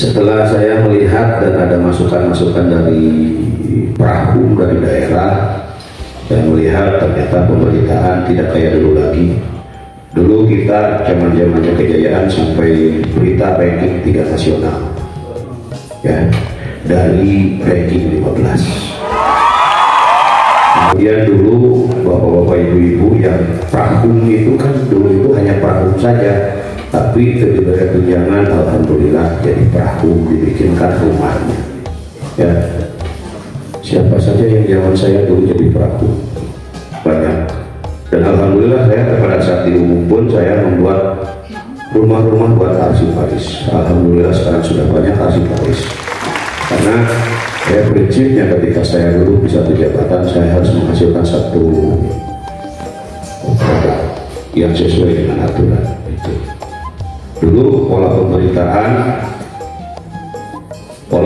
Setelah saya melihat dan ada masukan-masukan dari perahu dari daerah, saya melihat ternyata pemberitaan tidak kayak dulu lagi. Dulu kita zaman-zamannya Kejayaan sampai berita ranking 3 nasional, ya, dari ranking 15. Kemudian dulu bapak-bapak ibu-ibu yang perahu itu kan dulu itu hanya perahu saja, tapi ketika tunjangan alhamdulillah jadi perahu, dibikinkan rumahnya, ya. Siapa saja yang zaman saya dulu jadi perahu banyak, dan alhamdulillah saya pada saat di umum pun saya membuat rumah-rumah buat arsiparis. Alhamdulillah sekarang sudah banyak arsiparis, karena ya prinsipnya ketika saya dulu bisa jabatan saya harus menghasilkan satu produk yang sesuai dengan aturan itu. Dulu pola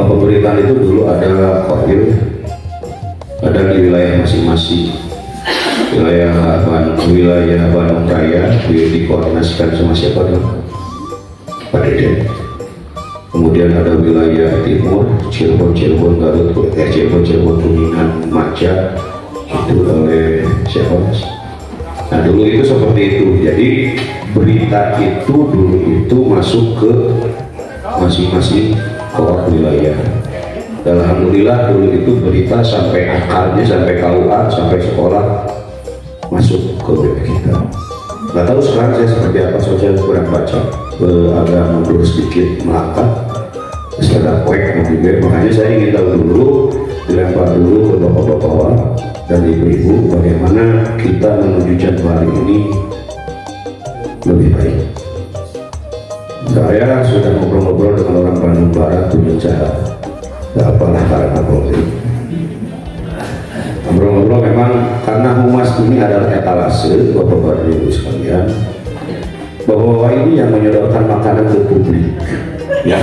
pemberitaan itu dulu ada kodir, ada di wilayah masing-masing. Wilayah Bandung Raya dikoordinasikan sama siapa dong? Pak Deden. Kemudian ada wilayah timur, Cirebon Garut, Cirebon Kuningan, Maja, itu oleh siapa? Nah dulu itu seperti itu. Jadi berita itu dulu itu masuk ke masing-masing kota wilayah. Dan alhamdulillah dulu itu berita sampai akarnya, sampai KUA, sampai sekolah masuk ke BP kita. Nggak tahu sekarang saya seperti apa, saya kurang baca, agak mundur sedikit melangkah. Sekedar poek juga, makanya saya ingin tahu dulu, dilempar dulu ke bapak-bapak dan ibu-ibu bagaimana kita menuju Januari ini lebih baik. Saya sudah ngobrol-ngobrol dengan orang Bandung Barat, Tunjung Jahat, nggak apalah karena politik. Ngobrol-ngobrol memang karena humas ini adalah etalase bapak-bapak ibu sekalian, bahwa ini yang menyodorkan makanan ke publik, ya.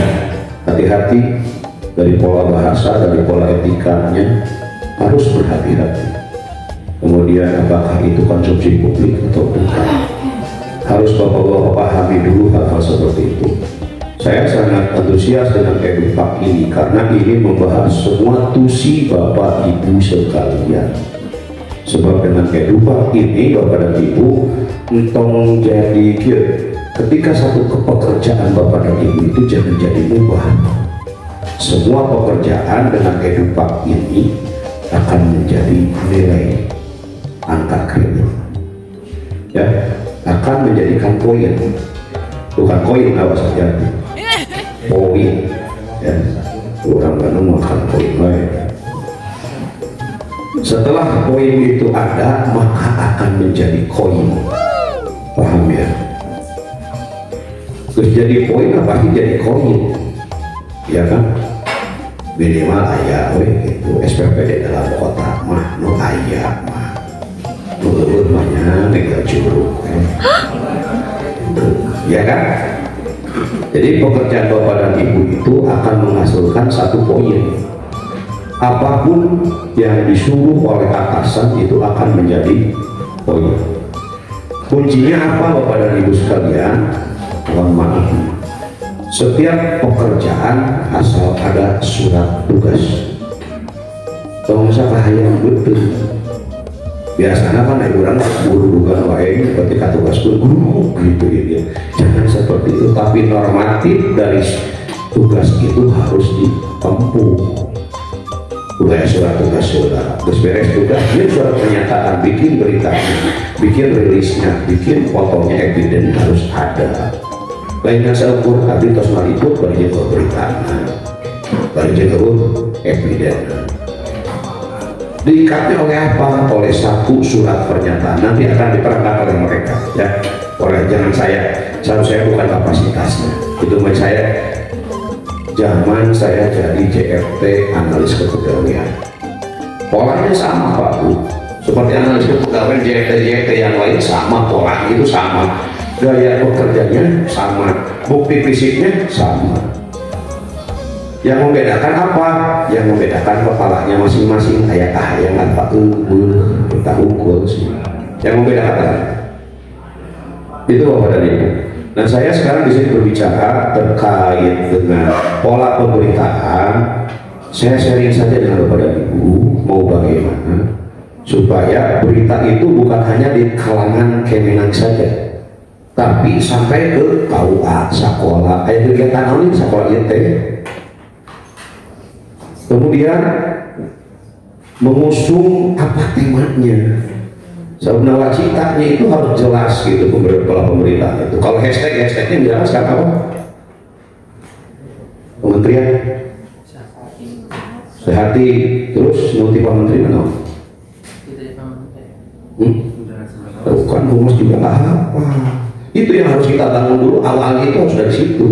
Hati-hati dari pola bahasa, dari pola etikanya harus berhati-hati. Kemudian apakah itu konsumsi publik atau bukan, harus bapak-bapak pahami dulu hal-hal seperti itu. Saya sangat antusias dengan EduPak ini karena ini membahas semua tusi bapak ibu sekalian. Sebab dengan EduPak ini bapak dan ibu entong jadi ketika satu pekerjaan bapak dan ibu itu jangan jadi mubah. Semua pekerjaan dengan EduPak ini akan menjadi nilai angka kredit, ya, akan menjadikan poin, bukan koin awas hati-hati, poin, ya. Orang Bandung makan poin lain. Setelah poin itu ada, maka akan menjadi koin, paham ya? Terus jadi poin apa sih jadi koin, ya kan? Minimal ayah, itu SPPD dalam kota mah, no ayah mah, belum banyak tinggal curug, ya kan? Jadi pekerjaan bapak dan ibu itu akan menghasilkan satu poin. Apapun yang disuruh oleh atasan itu akan menjadi poin. Kuncinya apa bapak dan ibu sekalian? Mohon maaf, setiap pekerjaan asal ada surat tugas. Tong sakahayang betul. Biasanya kan orang guru bukan wae ketika tugas guru gitu ya. Jangan seperti itu, tapi normatif dari tugas itu harus ditempuh. Bukan surat tugas saudara, terus beres tugas, dia surat pernyataan, bikin beritanya, bikin rilisnya, bikin fotonya, evidence harus ada. Lainnya saya ukur, tapi terus meliput bagi pemberitaan, bagi evidence. Diikatnya oleh apa? Oleh satu surat pernyataan, nanti akan diperangkat oleh mereka, ya. Oleh jangan saya bukan kapasitasnya, itu menurut saya. Zaman saya jadi JFT, analis kepegawaian, polanya sama Pak Bu, seperti analis kepegawaian JFT yang lain sama, polanya itu sama, gaya bekerjanya sama, bukti fisiknya sama. Yang membedakan apa? Yang membedakan kepalanya masing-masing, ayat yang apa kita ukur sih. Yang membedakan itu Bapak dan Ibu. Nah, saya sekarang di sini berbicara terkait dengan pola pemberitaan. Saya sharing saja dengan Bapak dan Ibu, mau bagaimana supaya berita itu bukan hanya di kalangan Kemenang saja, tapi sampai ke KUA, sekolah, kayak kegiatan ini sekolah IT. Kemudian mengusung apa temanya. Nawacitanya itu harus jelas gitu pemberitaan itu. Kalau hashtagnya jelaskan apa? Kementerian Sehati, terus multi Pak Menteri mana? Bukan humas juga apa? Itu yang harus kita bangun dulu, awalnya itu harus dari situ.